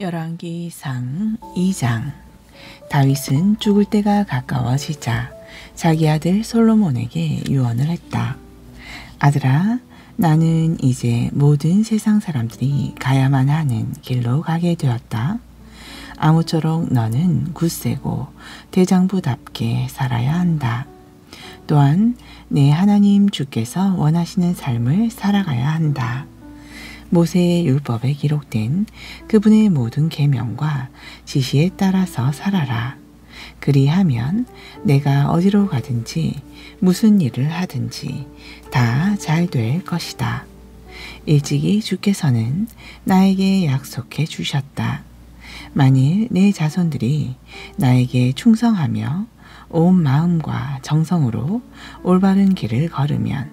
열왕기상 2장. 다윗은 죽을 때가 가까워지자 자기 아들 솔로몬에게 유언을 했다. 아들아, 나는 이제 모든 세상 사람들이 가야만 하는 길로 가게 되었다. 아무쪼록 너는 굳세고 대장부답게 살아야 한다. 또한 내 하나님 주께서 원하시는 삶을 살아가야 한다. 모세의 율법에 기록된 그분의 모든 계명과 지시에 따라서 살아라. 그리하면 내가 어디로 가든지 무슨 일을 하든지 다 잘 될 것이다. 일찍이 주께서는 나에게 약속해 주셨다. 만일 내 자손들이 나에게 충성하며 온 마음과 정성으로 올바른 길을 걸으면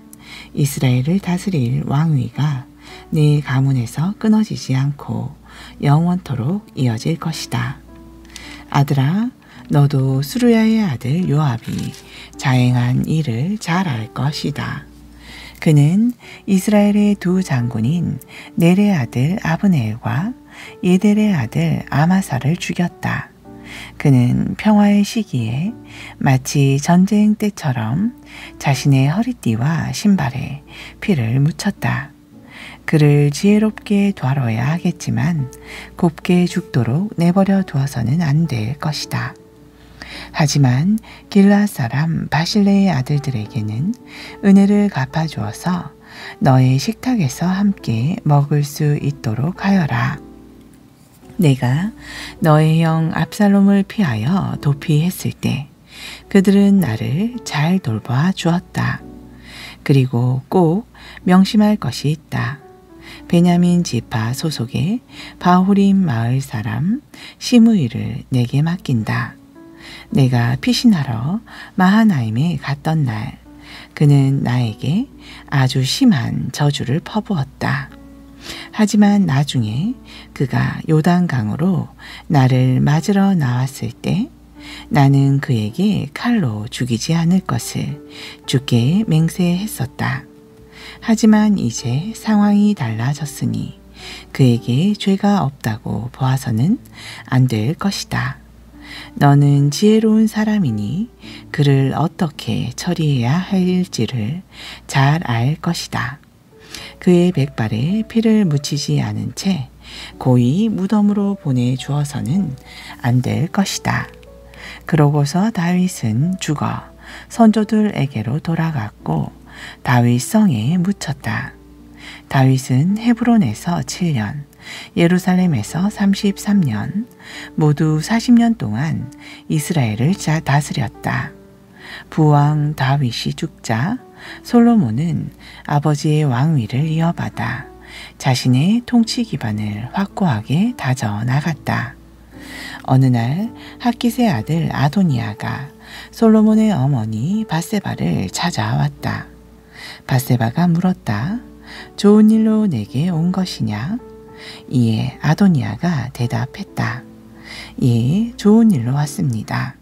이스라엘을 다스릴 왕위가 내 가문에서 끊어지지 않고 영원토록 이어질 것이다. 아들아, 너도 수르야의 아들 요압이 자행한 일을 잘 알 것이다. 그는 이스라엘의 두 장군인 넬의 아들 아브네엘과 예델의 아들 아마사를 죽였다. 그는 평화의 시기에 마치 전쟁 때처럼 자신의 허리띠와 신발에 피를 묻혔다. 그를 지혜롭게 다뤄야 하겠지만 곱게 죽도록 내버려 두어서는 안 될 것이다. 하지만 길앗 사람 바실레의 아들들에게는 은혜를 갚아주어서 너의 식탁에서 함께 먹을 수 있도록 하여라. 내가 너의 형 압살롬을 피하여 도피했을 때 그들은 나를 잘 돌봐 주었다. 그리고 꼭 명심할 것이 있다. 베냐민 지파 소속의 바후림 마을 사람 시므이를 내게 맡긴다. 내가 피신하러 마하나임에 갔던 날 그는 나에게 아주 심한 저주를 퍼부었다. 하지만 나중에 그가 요단강으로 나를 맞으러 나왔을 때 나는 그에게 칼로 죽이지 않을 것을 주께 맹세했었다. 하지만 이제 상황이 달라졌으니 그에게 죄가 없다고 보아서는 안 될 것이다. 너는 지혜로운 사람이니 그를 어떻게 처리해야 할지를 잘 알 것이다. 그의 백발에 피를 묻히지 않은 채 고이 무덤으로 보내주어서는 안 될 것이다. 그러고서 다윗은 죽어 선조들에게로 돌아갔고 다윗 성에 묻혔다. 다윗은 헤브론에서 7년, 예루살렘에서 33년, 모두 40년 동안 이스라엘을 다스렸다. 부왕 다윗이 죽자 솔로몬은 아버지의 왕위를 이어받아 자신의 통치 기반을 확고하게 다져 나갔다. 어느 날 핫깃의 아들 아도니아가 솔로몬의 어머니 밧세바를 찾아왔다. 밧세바가 물었다. 좋은 일로 내게 온 것이냐? 이에 아도니아가 대답했다. 예, 좋은 일로 왔습니다.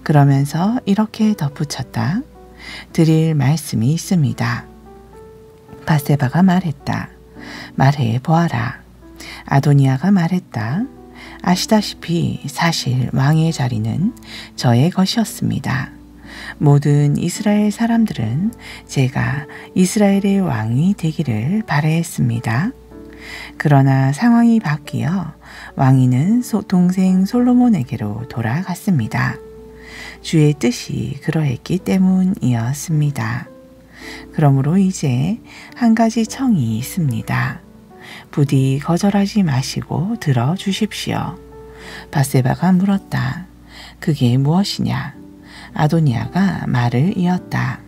그러면서 이렇게 덧붙였다. 드릴 말씀이 있습니다. 밧세바가 말했다. 말해 보아라. 아도니아가 말했다. 아시다시피 사실 왕의 자리는 저의 것이었습니다. 모든 이스라엘 사람들은 제가 이스라엘의 왕이 되기를 바라했습니다. 그러나 상황이 바뀌어 왕위는 동생 솔로몬에게로 돌아갔습니다. 주의 뜻이 그러했기 때문이었습니다. 그러므로 이제 한 가지 청이 있습니다. 부디 거절하지 마시고 들어주십시오. 밧세바가 물었다. 그게 무엇이냐? 아도니아가 말을 이었다.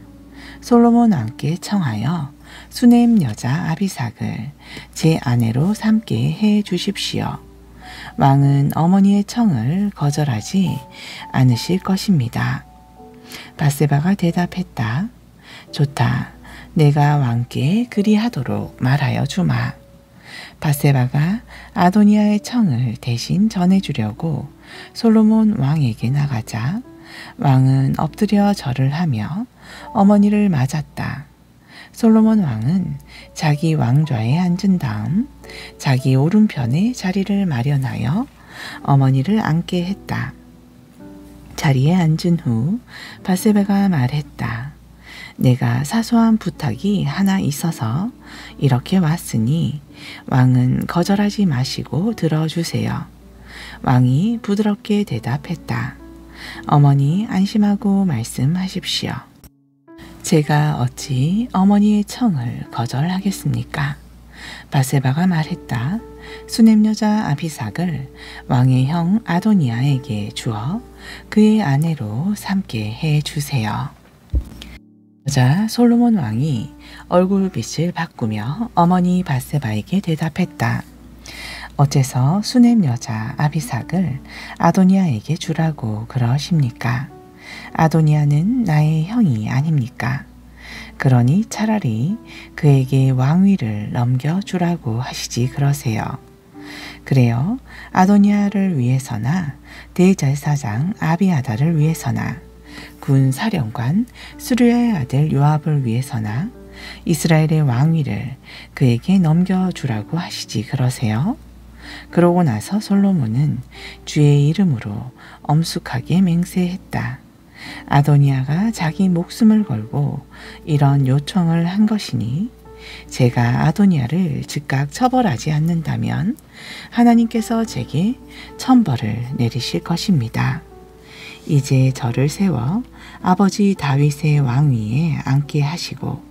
솔로몬 왕께 청하여 수넴 여자 아비삭을 제 아내로 삼게 해 주십시오. 왕은 어머니의 청을 거절하지 않으실 것입니다. 밧세바가 대답했다. 좋다. 내가 왕께 그리하도록 말하여 주마. 밧세바가 아도니아의 청을 대신 전해주려고 솔로몬 왕에게 나가자 왕은 엎드려 절을 하며 어머니를 맞았다. 솔로몬 왕은 자기 왕좌에 앉은 다음 자기 오른편에 자리를 마련하여 어머니를 앉게 했다. 자리에 앉은 후 밧세바가 말했다. 내가 사소한 부탁이 하나 있어서 이렇게 왔으니 왕은 거절하지 마시고 들어주세요. 왕이 부드럽게 대답했다. 어머니 안심하고 말씀하십시오. 제가 어찌 어머니의 청을 거절하겠습니까? 밧세바가 말했다. 수넴 여자 아비삭을 왕의 형 아도니아에게 주어 그의 아내로 삼게 해주세요. 그러자 솔로몬 왕이 얼굴빛을 바꾸며 어머니 밧세바에게 대답했다. 어째서 수넴 여자 아비삭을 아도니아에게 주라고 그러십니까? 아도니아는 나의 형이 아닙니까? 그러니 차라리 그에게 왕위를 넘겨주라고 하시지 그러세요. 그래요. 아도니아를 위해서나 대제사장 아비아달을 위해서나 군사령관 수르야의 아들 요압을 위해서나 이스라엘의 왕위를 그에게 넘겨주라고 하시지 그러세요. 그러고 나서 솔로몬은 주의 이름으로 엄숙하게 맹세했다. 아도니아가 자기 목숨을 걸고 이런 요청을 한 것이니 제가 아도니아를 즉각 처벌하지 않는다면 하나님께서 제게 천벌을 내리실 것입니다. 이제 저를 세워 아버지 다윗의 왕위에 앉게 하시고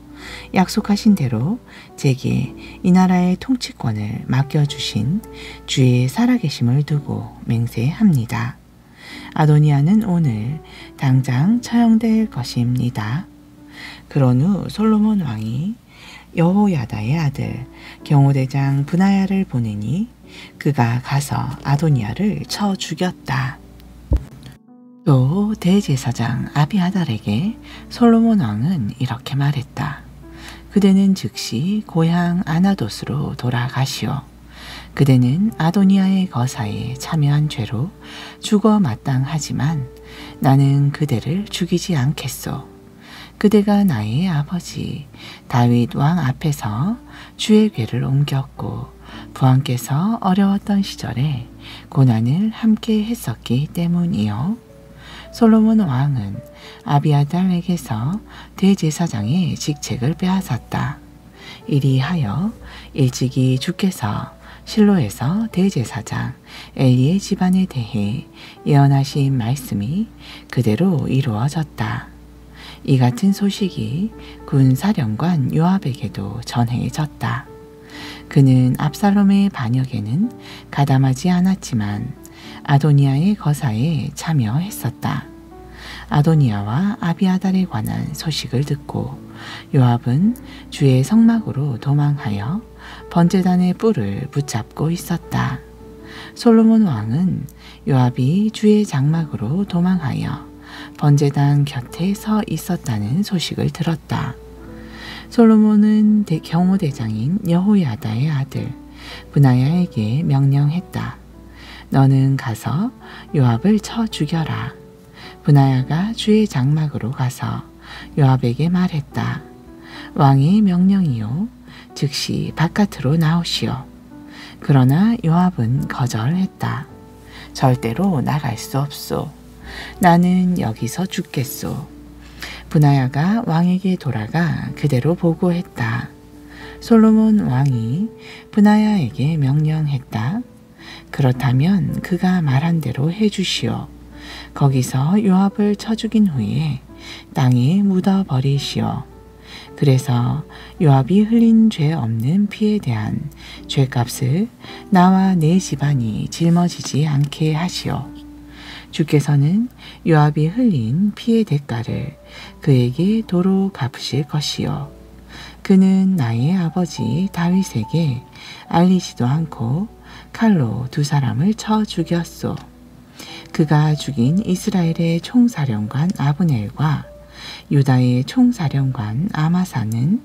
약속하신 대로 제게 이 나라의 통치권을 맡겨주신 주의 살아계심을 두고 맹세합니다. 아도니아는 오늘 당장 처형될 것입니다. 그런 후 솔로몬 왕이 여호야다의 아들 경호대장 브나야를 보내니 그가 가서 아도니아를 쳐 죽였다. 또 대제사장 아비아달에게 솔로몬 왕은 이렇게 말했다. 그대는 즉시 고향 아나돗으로 돌아가시오. 그대는 아도니아의 거사에 참여한 죄로 죽어 마땅하지만 나는 그대를 죽이지 않겠소. 그대가 나의 아버지 다윗 왕 앞에서 주의 궤를 옮겼고 부왕께서 어려웠던 시절에 고난을 함께 했었기 때문이요. 솔로몬 왕은 아비아달에게서 대제사장의 직책을 빼앗았다. 이리하여 일찍이 주께서 실로에서 대제사장 엘리의 집안에 대해 예언하신 말씀이 그대로 이루어졌다. 이 같은 소식이 군사령관 요압에게도 전해졌다. 그는 압살롬의 반역에는 가담하지 않았지만 아도니아의 거사에 참여했었다. 아도니아와 아비아달에 관한 소식을 듣고 요압은 주의 성막으로 도망하여 번제단의 뿔을 붙잡고 있었다. 솔로몬 왕은 요압이 주의 장막으로 도망하여 번제단 곁에 서 있었다는 소식을 들었다. 솔로몬은 경호대장인 여호야다의 아들 브나야에게 명령했다. 너는 가서 요압을 쳐 죽여라. 브나야가 주의 장막으로 가서 요압에게 말했다. 왕의 명령이요. 즉시 바깥으로 나오시오. 그러나 요압은 거절했다. 절대로 나갈 수 없소. 나는 여기서 죽겠소. 브나야가 왕에게 돌아가 그대로 보고했다. 솔로몬 왕이 브나야에게 명령했다. 그렇다면 그가 말한 대로 해주시오. 거기서 요압을 쳐 죽인 후에 땅에 묻어버리시오. 그래서 요압이 흘린 죄 없는 피에 대한 죄값을 나와 내 집안이 짊어지지 않게 하시오. 주께서는 요압이 흘린 피의 대가를 그에게 도로 갚으실 것이요. 그는 나의 아버지 다윗에게 알리지도 않고 칼로 두 사람을 쳐 죽였소. 그가 죽인 이스라엘의 총사령관 아브넬과 유다의 총사령관 아마사는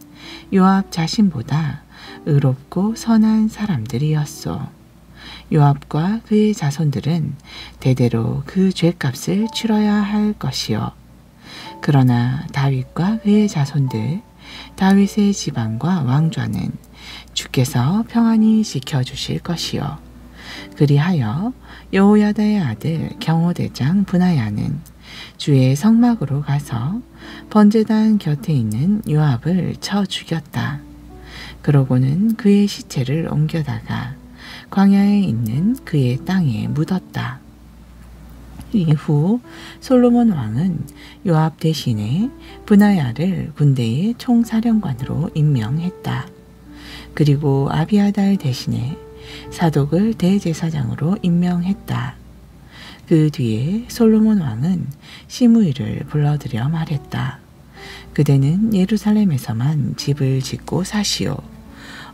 요압 자신보다 의롭고 선한 사람들이었소. 요압과 그의 자손들은 대대로 그 죄값을 치러야 할 것이요. 그러나 다윗과 그의 자손들, 다윗의 집안과 왕좌는 주께서 평안히 지켜주실 것이요. 그리하여 여호야다의 아들 경호대장 브나야는 주의 성막으로 가서 번제단 곁에 있는 요압을 쳐 죽였다. 그러고는 그의 시체를 옮겨다가 광야에 있는 그의 땅에 묻었다. 이후 솔로몬 왕은 요압 대신에 브나야를 군대의 총사령관으로 임명했다. 그리고 아비아달 대신에 사독을 대제사장으로 임명했다. 그 뒤에 솔로몬 왕은 시므이를 불러들여 말했다. 그대는 예루살렘에서만 집을 짓고 사시오.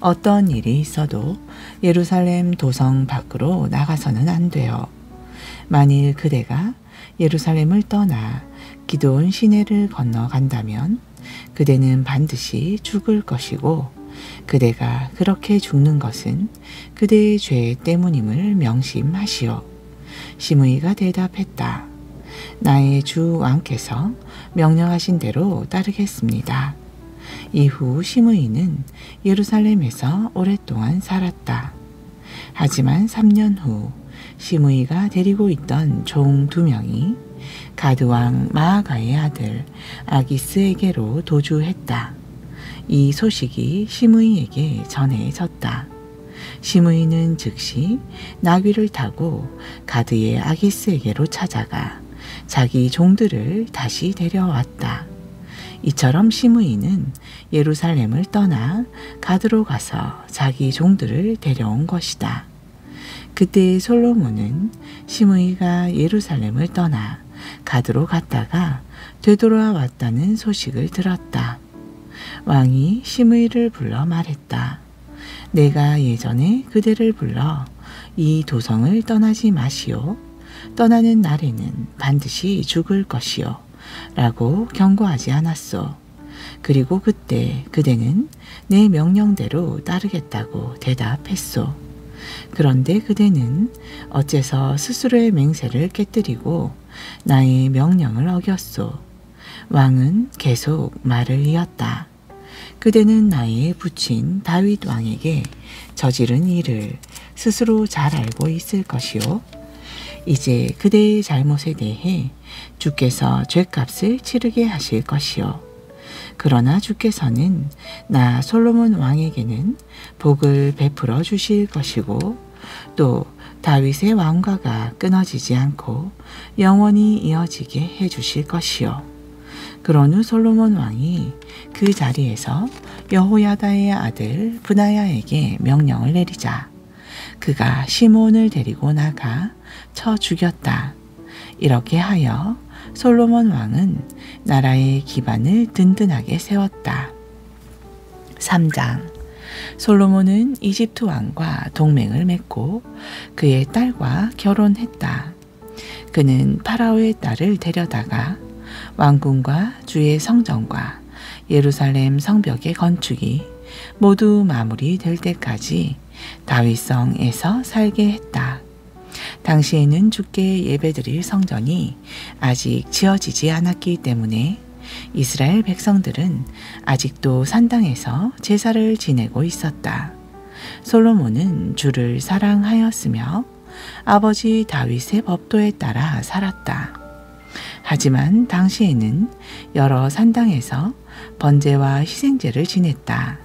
어떤 일이 있어도 예루살렘 도성 밖으로 나가서는 안 돼요. 만일 그대가 예루살렘을 떠나 기드온 시내를 건너간다면 그대는 반드시 죽을 것이고 그대가 그렇게 죽는 것은 그대의 죄 때문임을 명심하시오. 시므이가 대답했다. 나의 주 왕께서 명령하신 대로 따르겠습니다. 이후 시므이는 예루살렘에서 오랫동안 살았다. 하지만 3년 후 시므이가 데리고 있던 종 2명이 가드왕 마아가의 아들 아기스에게로 도주했다. 이 소식이 시므이에게 전해졌다. 시므이는 즉시 나귀를 타고 가드의 아기스에게로 찾아가 자기 종들을 다시 데려왔다. 이처럼 시므이는 예루살렘을 떠나 가드로 가서 자기 종들을 데려온 것이다. 그때 솔로몬은 시므이가 예루살렘을 떠나 가드로 갔다가 되돌아왔다는 소식을 들었다. 왕이 시므이를 불러 말했다. 내가 예전에 그대를 불러 이 도성을 떠나지 마시오. 떠나는 날에는 반드시 죽을 것이오. 라고 경고하지 않았소. 그리고 그때 그대는 내 명령대로 따르겠다고 대답했소. 그런데 그대는 어째서 스스로의 맹세를 깨뜨리고 나의 명령을 어겼소. 왕은 계속 말을 이었다. 그대는 나의 부친 다윗 왕에게 저지른 일을 스스로 잘 알고 있을 것이오. 이제 그대의 잘못에 대해 주께서 죗값을 치르게 하실 것이오. 그러나 주께서는 나 솔로몬 왕에게는 복을 베풀어 주실 것이고 또 다윗의 왕가가 끊어지지 않고 영원히 이어지게 해 주실 것이오. 그런 후 솔로몬 왕이 그 자리에서 여호야다의 아들 브나야에게 명령을 내리자 그가 시므온을 데리고 나가 쳐 죽였다. 이렇게 하여 솔로몬 왕은 나라의 기반을 든든하게 세웠다. 3장 솔로몬은 이집트 왕과 동맹을 맺고 그의 딸과 결혼했다. 그는 파라오의 딸을 데려다가 왕궁과 주의 성전과 예루살렘 성벽의 건축이 모두 마무리될 때까지 다윗성에서 살게 했다. 당시에는 주께 예배드릴 성전이 아직 지어지지 않았기 때문에 이스라엘 백성들은 아직도 산당에서 제사를 지내고 있었다. 솔로몬은 주를 사랑하였으며 아버지 다윗의 법도에 따라 살았다. 하지만 당시에는 여러 산당에서 번제와 희생제를 지냈다.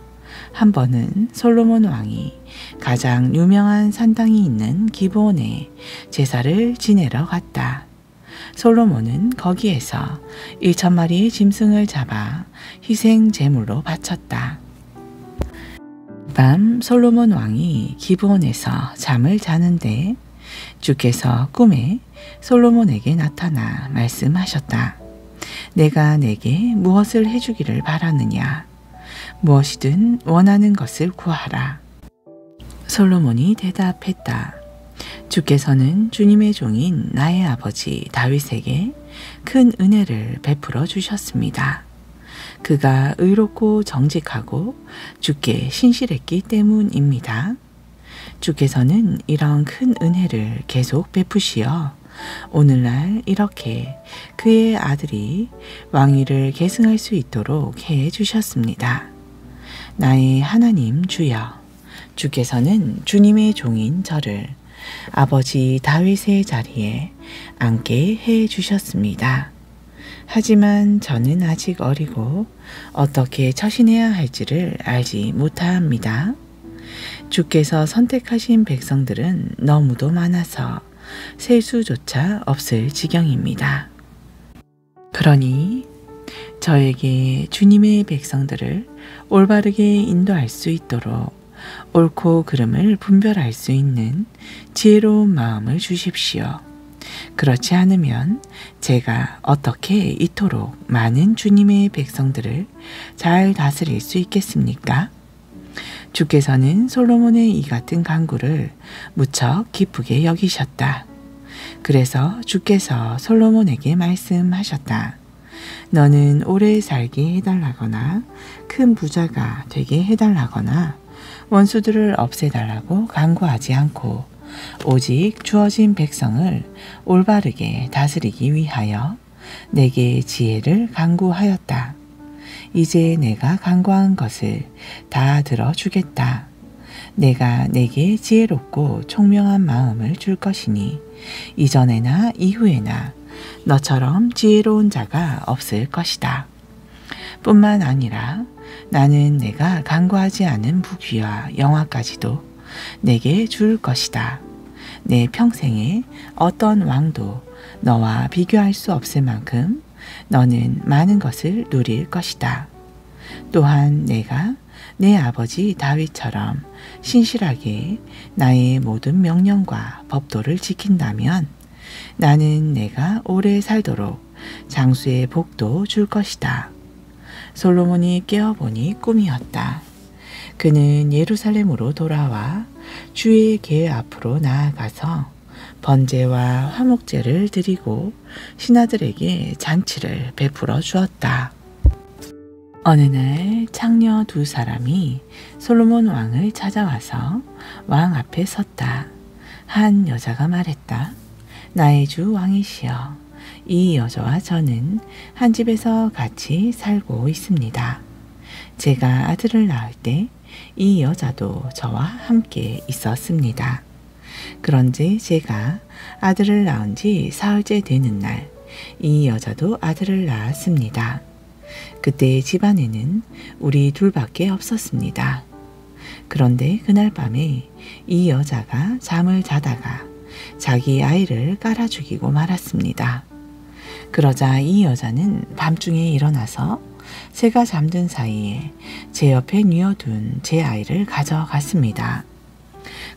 한 번은 솔로몬 왕이 가장 유명한 산당이 있는 기브온에 제사를 지내러 갔다. 솔로몬은 거기에서 1,000마리의 짐승을 잡아 희생 제물로 바쳤다. 밤 솔로몬 왕이 기브온에서 잠을 자는데 주께서 꿈에 솔로몬에게 나타나 말씀하셨다. 내가 내게 무엇을 해주기를 바라느냐? 무엇이든 원하는 것을 구하라. 솔로몬이 대답했다. 주께서는 주님의 종인 나의 아버지 다윗에게 큰 은혜를 베풀어 주셨습니다. 그가 의롭고 정직하고 주께 신실했기 때문입니다. 주께서는 이런 큰 은혜를 계속 베푸시어 오늘날 이렇게 그의 아들이 왕위를 계승할 수 있도록 해 주셨습니다. 나의 하나님 주여, 주께서는 주님의 종인 저를 아버지 다윗의 자리에 앉게 해 주셨습니다. 하지만 저는 아직 어리고 어떻게 처신해야 할지를 알지 못합니다. 주께서 선택하신 백성들은 너무도 많아서 셀 수조차 없을 지경입니다. 그러니 저에게 주님의 백성들을 올바르게 인도할 수 있도록 옳고 그름을 분별할 수 있는 지혜로운 마음을 주십시오. 그렇지 않으면 제가 어떻게 이토록 많은 주님의 백성들을 잘 다스릴 수 있겠습니까? 주께서는 솔로몬의 이 같은 간구를 무척 기쁘게 여기셨다. 그래서 주께서 솔로몬에게 말씀하셨다. 너는 오래 살게 해달라거나 큰 부자가 되게 해달라거나 원수들을 없애달라고 간구하지 않고 오직 주어진 백성을 올바르게 다스리기 위하여 내게 지혜를 간구하였다. 이제 내가 간구한 것을 다 들어주겠다. 내가 내게 지혜롭고 총명한 마음을 줄 것이니 이전에나 이후에나 너처럼 지혜로운 자가 없을 것이다. 뿐만 아니라 나는 내가 간구하지 않은 부귀와 영화까지도 내게 줄 것이다. 내 평생에 어떤 왕도 너와 비교할 수 없을 만큼 너는 많은 것을 누릴 것이다. 또한 내가 내 아버지 다윗처럼 신실하게 나의 모든 명령과 법도를 지킨다면 나는 내가 오래 살도록 장수의 복도 줄 것이다. 솔로몬이 깨어보니 꿈이었다. 그는 예루살렘으로 돌아와 주의 궤 앞으로 나아가서 번제와 화목제를 드리고 신하들에게 잔치를 베풀어 주었다. 어느 날 창녀 두 사람이 솔로몬 왕을 찾아와서 왕 앞에 섰다. 한 여자가 말했다. 나의 주 왕이시여, 이 여자와 저는 한 집에서 같이 살고 있습니다. 제가 아들을 낳을 때 이 여자도 저와 함께 있었습니다. 그런데 제가 아들을 낳은 지 사흘째 되는 날, 이 여자도 아들을 낳았습니다. 그때 집안에는 우리 둘밖에 없었습니다. 그런데 그날 밤에 이 여자가 잠을 자다가 자기 아이를 깔아 죽이고 말았습니다. 그러자 이 여자는 밤중에 일어나서 제가 잠든 사이에 제 옆에 뉘어둔 제 아이를 가져갔습니다.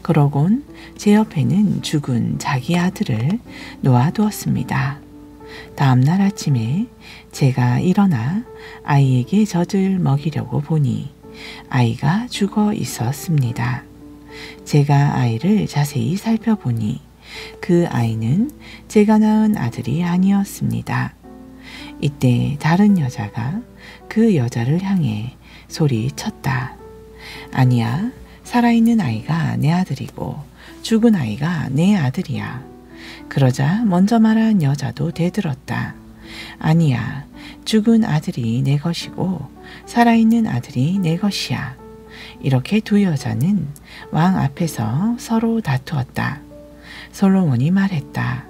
그러곤 제 옆에는 죽은 자기 아들을 놓아두었습니다. 다음날 아침에 제가 일어나 아이에게 젖을 먹이려고 보니 아이가 죽어 있었습니다. 제가 아이를 자세히 살펴보니 그 아이는 제가 낳은 아들이 아니었습니다. 이때 다른 여자가 그 여자를 향해 소리쳤다. 아니야, 살아있는 아이가 내 아들이고 죽은 아이가 내 아들이야. 그러자 먼저 말한 여자도 대들었다. 아니야, 죽은 아들이 내 것이고 살아있는 아들이 내 것이야. 이렇게 두 여자는 왕 앞에서 서로 다투었다. 솔로몬이 말했다.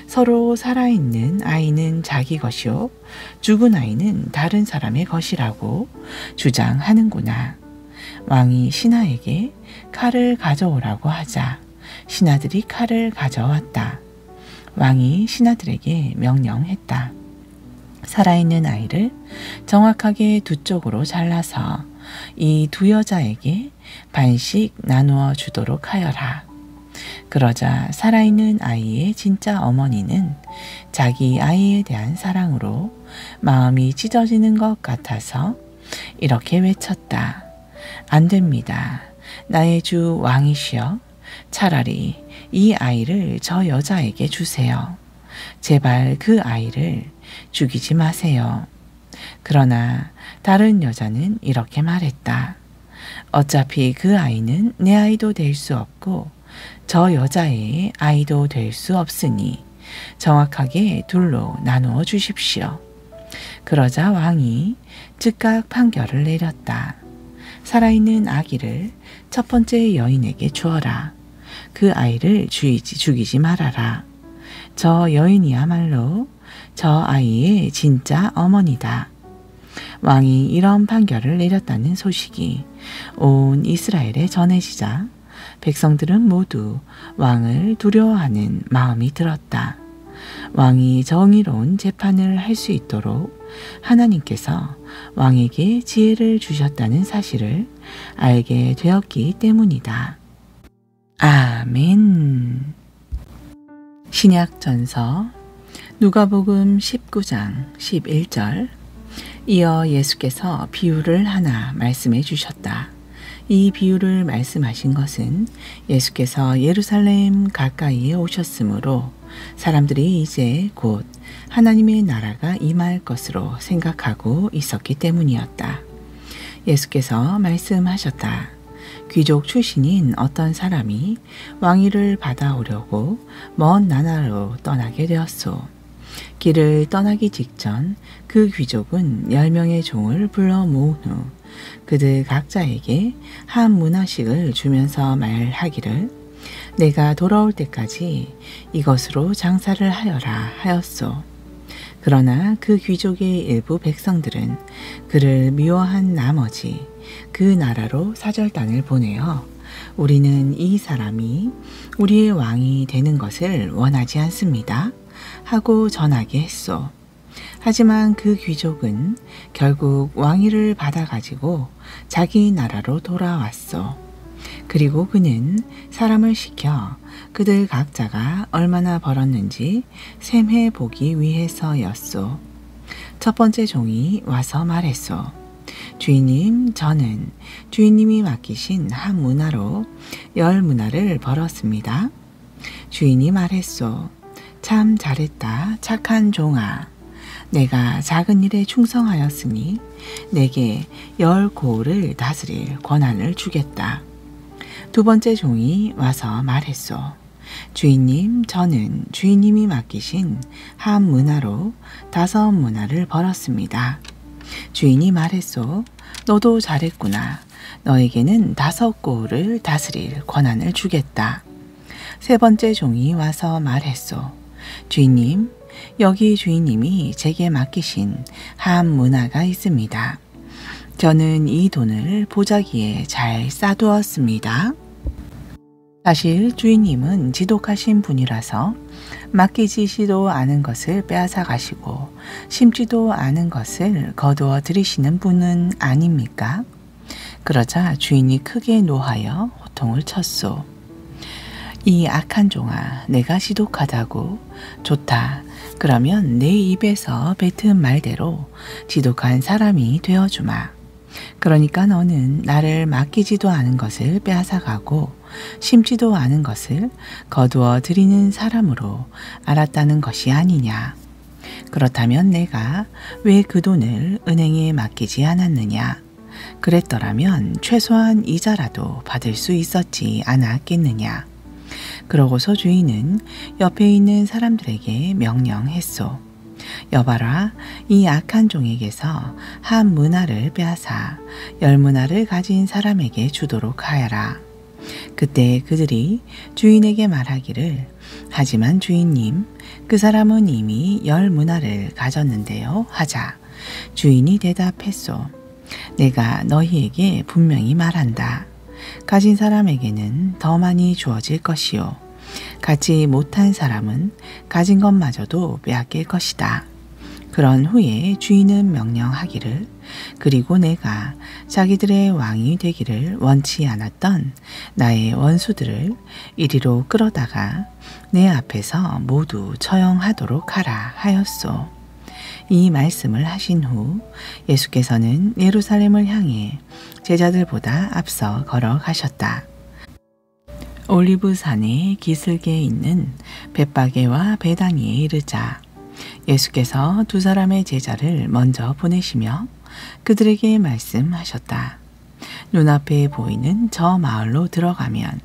서로 살아있는 아이는 자기 것이요 죽은 아이는 다른 사람의 것이라고 주장하는구나. 왕이 신하에게 칼을 가져오라고 하자 신하들이 칼을 가져왔다. 왕이 신하들에게 명령했다. 살아있는 아이를 정확하게 두 쪽으로 잘라서 이 두 여자에게 반씩 나누어 주도록 하여라. 그러자 살아있는 아이의 진짜 어머니는 자기 아이에 대한 사랑으로 마음이 찢어지는 것 같아서 이렇게 외쳤다. 안 됩니다. 나의 주 왕이시여, 차라리 이 아이를 저 여자에게 주세요. 제발 그 아이를 죽이지 마세요. 그러나 다른 여자는 이렇게 말했다. 어차피 그 아이는 내 아이도 될 수 없고 저 여자의 아이도 될 수 없으니 정확하게 둘로 나누어 주십시오. 그러자 왕이 즉각 판결을 내렸다. 살아있는 아기를 첫 번째 여인에게 주어라. 그 아이를 죽이지 말아라. 저 여인이야말로 저 아이의 진짜 어머니다. 왕이 이런 판결을 내렸다는 소식이 온 이스라엘에 전해지자 백성들은 모두 왕을 두려워하는 마음이 들었다. 왕이 정의로운 재판을 할 수 있도록 하나님께서 왕에게 지혜를 주셨다는 사실을 알게 되었기 때문이다. 아멘. 신약전서 누가복음 19장 11절. 이어 예수께서 비유를 하나 말씀해 주셨다. 이 비유를 말씀하신 것은 예수께서 예루살렘 가까이에 오셨으므로 사람들이 이제 곧 하나님의 나라가 임할 것으로 생각하고 있었기 때문이었다. 예수께서 말씀하셨다. 귀족 출신인 어떤 사람이 왕위를 받아오려고 먼 나라로 떠나게 되었소. 길을 떠나기 직전 그 귀족은 10명의 종을 불러 모은 후 그들 각자에게 한 문화씩을 주면서 말하기를 내가 돌아올 때까지 이것으로 장사를 하여라 하였소. 그러나 그 귀족의 일부 백성들은 그를 미워한 나머지 그 나라로 사절단을 보내어 우리는 이 사람이 우리의 왕이 되는 것을 원하지 않습니다 하고 전하게 했소. 하지만 그 귀족은 결국 왕위를 받아가지고 자기 나라로 돌아왔소. 그리고 그는 사람을 시켜 그들 각자가 얼마나 벌었는지 셈해 보기 위해서였소. 첫 번째 종이 와서 말했소. 주인님, 저는 주인님이 맡기신 한 문화로 10문화를 벌었습니다. 주인이 말했소. 참 잘했다, 착한 종아. 내가 작은 일에 충성하였으니 내게 10고을을 다스릴 권한을 주겠다. 두 번째 종이 와서 말했소. 주인님, 저는 주인님이 맡기신 한 문화로 5문화를 벌었습니다. 주인이 말했소. 너도 잘했구나. 너에게는 5고을을 다스릴 권한을 주겠다. 세 번째 종이 와서 말했소. 주인님, 여기 주인님이 제게 맡기신 한 문화가 있습니다. 저는 이 돈을 보자기에 잘 싸두었습니다. 사실 주인님은 지독하신 분이라서 맡기지시도 않은 것을 빼앗아 가시고 심지도 않은 것을 거두어 들이시는 분은 아닙니까? 그러자 주인이 크게 노하여 호통을 쳤소. 이 악한 종아, 내가 지독하다고? 좋다. 그러면 내 입에서 뱉은 말대로 지독한 사람이 되어주마. 그러니까 너는 나를 맡기지도 않은 것을 빼앗아가고 심지도 않은 것을 거두어 들이는 사람으로 알았다는 것이 아니냐. 그렇다면 내가 왜 그 돈을 은행에 맡기지 않았느냐. 그랬더라면 최소한 이자라도 받을 수 있었지 않았겠느냐. 그러고서 주인은 옆에 있는 사람들에게 명령했소. 여봐라, 이 악한 종에게서 한 문화를 빼앗아 10문화를 가진 사람에게 주도록 하여라. 그때 그들이 주인에게 말하기를 하지만 주인님, 그 사람은 이미 10문화를 가졌는데요 하자 주인이 대답했소. 내가 너희에게 분명히 말한다. 가진 사람에게는 더 많이 주어질 것이요. 갖지 못한 사람은 가진 것마저도 빼앗길 것이다. 그런 후에 주인은 명령하기를 그리고 내가 자기들의 왕이 되기를 원치 않았던 나의 원수들을 이리로 끌어다가 내 앞에서 모두 처형하도록 하라 하였소. 이 말씀을 하신 후 예수께서는 예루살렘을 향해 제자들보다 앞서 걸어가셨다. 올리브산의 기슭에 있는 벳바게와 베다니에 이르자 예수께서 2사람의 제자를 먼저 보내시며 그들에게 말씀하셨다. 눈앞에 보이는 저 마을로 들어가면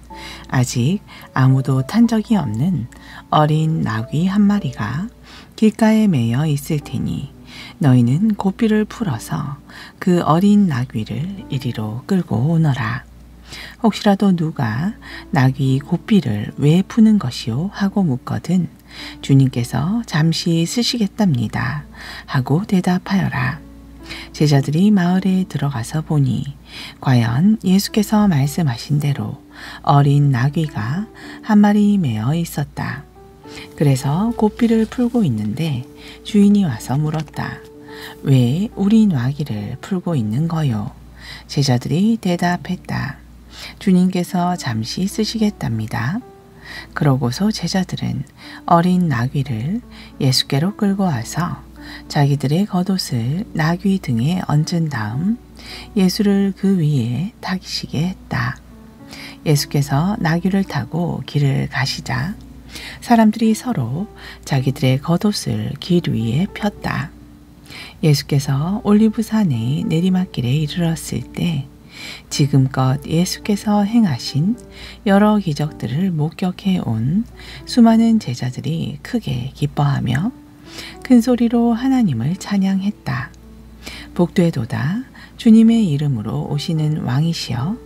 아직 아무도 탄 적이 없는 어린 나귀 한 마리가 길가에 매여 있을 테니 너희는 고삐를 풀어서 그 어린 나귀를 이리로 끌고 오너라. 혹시라도 누가 나귀 고삐를 왜 푸는 것이오 하고 묻거든 주님께서 잠시 쓰시겠답니다 하고 대답하여라. 제자들이 마을에 들어가서 보니 과연 예수께서 말씀하신 대로 어린 나귀가 한 마리 매어 있었다. 그래서 고삐를 풀고 있는데 주인이 와서 물었다. 왜 우리 나귀를 풀고 있는 거요? 제자들이 대답했다. 주님께서 잠시 쓰시겠답니다. 그러고서 제자들은 어린 나귀를 예수께로 끌고 와서 자기들의 겉옷을 나귀 등에 얹은 다음 예수를 그 위에 타기시게 했다. 예수께서 나귀를 타고 길을 가시자 사람들이 서로 자기들의 겉옷을 길 위에 폈다. 예수께서 올리브산의 내리막길에 이르렀을 때 지금껏 예수께서 행하신 여러 기적들을 목격해 온 수많은 제자들이 크게 기뻐하며 큰 소리로 하나님을 찬양했다. 복되도다 주님의 이름으로 오시는 왕이시여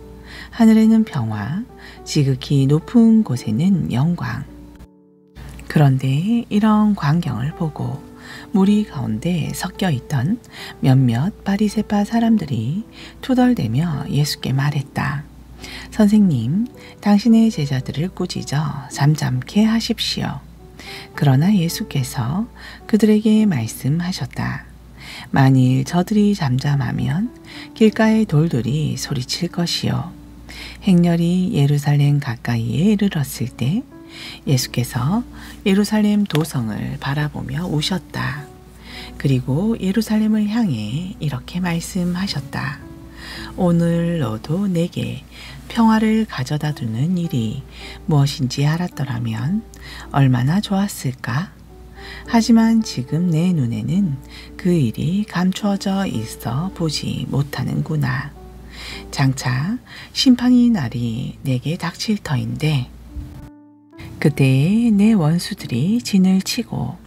하늘에는 평화 지극히 높은 곳에는 영광. 그런데 이런 광경을 보고 무리 가운데 섞여 있던 몇몇 바리새파 사람들이 투덜대며 예수께 말했다. 선생님, 당신의 제자들을 꾸짖어 잠잠케 하십시오. 그러나 예수께서 그들에게 말씀하셨다. 만일 저들이 잠잠하면 길가의 돌들이 소리칠 것이요. 행렬이 예루살렘 가까이에 이르렀을 때 예수께서 예루살렘 도성을 바라보며 우셨다. 그리고 예루살렘을 향해 이렇게 말씀하셨다. 오늘 너도 내게 평화를 가져다 두는 일이 무엇인지 알았더라면 얼마나 좋았을까? 하지만 지금 내 눈에는 그 일이 감추어져 있어 보지 못하는구나. 장차 심판의 날이 내게 닥칠 터인데 그때에 내 원수들이 진을 치고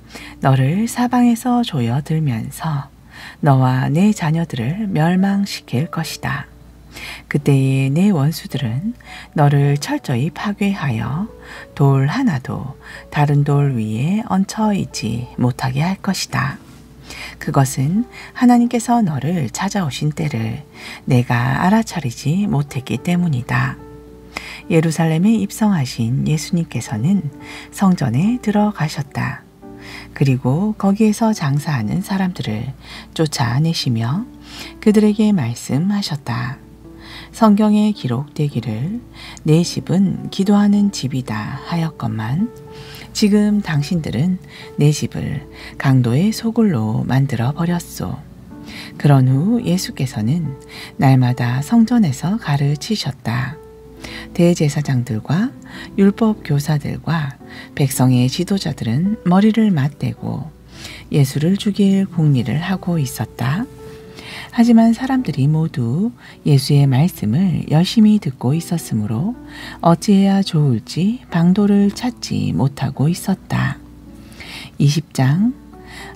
너를 사방에서 조여들면서 너와 내 자녀들을 멸망시킬 것이다. 그때에 내 원수들은 너를 철저히 파괴하여 돌 하나도 다른 돌 위에 얹혀 있지 못하게 할 것이다. 그것은 하나님께서 너를 찾아오신 때를 내가 알아차리지 못했기 때문이다. 예루살렘에 입성하신 예수님께서는 성전에 들어가셨다. 그리고 거기에서 장사하는 사람들을 쫓아내시며 그들에게 말씀하셨다. 성경에 기록되기를 내 집은 기도하는 집이다 하였건만 지금 당신들은 내 집을 강도의 소굴로 만들어 버렸소. 그런 후 예수께서는 날마다 성전에서 가르치셨다. 대제사장들과 율법 교사들과 백성의 지도자들은 머리를 맞대고 예수를 죽일 궁리를 하고 있었다. 하지만 사람들이 모두 예수의 말씀을 열심히 듣고 있었으므로 어찌해야 좋을지 방도를 찾지 못하고 있었다. 20장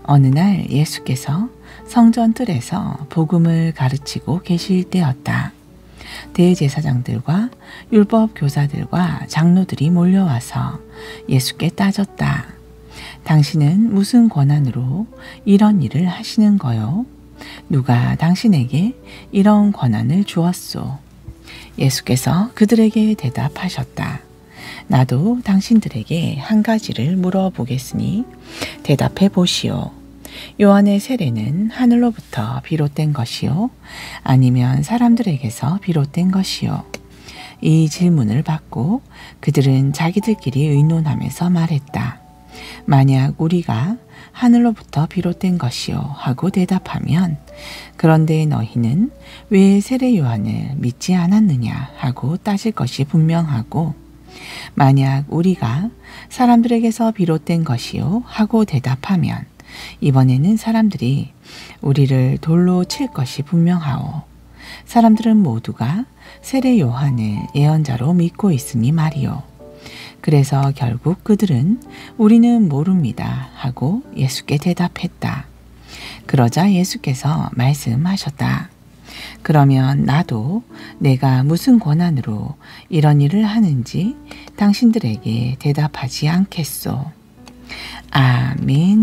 어느 날 예수께서 성전 뜰에서 복음을 가르치고 계실 때였다. 대제사장들과 율법 교사들과 장로들이 몰려와서 예수께 따졌다. 당신은 무슨 권한으로 이런 일을 하시는 거요? 누가 당신에게 이런 권한을 주었소? 예수께서 그들에게 대답하셨다. 나도 당신들에게 한 가지를 물어보겠으니 대답해 보시오. 요한의 세례는 하늘로부터 비롯된 것이요? 아니면 사람들에게서 비롯된 것이요? 이 질문을 받고 그들은 자기들끼리 의논하면서 말했다. 만약 우리가 하늘로부터 비롯된 것이요 하고 대답하면 그런데 너희는 왜 세례 요한을 믿지 않았느냐 하고 따질 것이 분명하고 만약 우리가 사람들에게서 비롯된 것이요 하고 대답하면 이번에는 사람들이 우리를 돌로 칠 것이 분명하오. 사람들은 모두가 세례 요한을 예언자로 믿고 있으니 말이요. 그래서 결국 그들은 우리는 모릅니다 하고 예수께 대답했다. 그러자 예수께서 말씀하셨다. 그러면 나도 내가 무슨 권한으로 이런 일을 하는지 당신들에게 대답하지 않겠소. 아멘.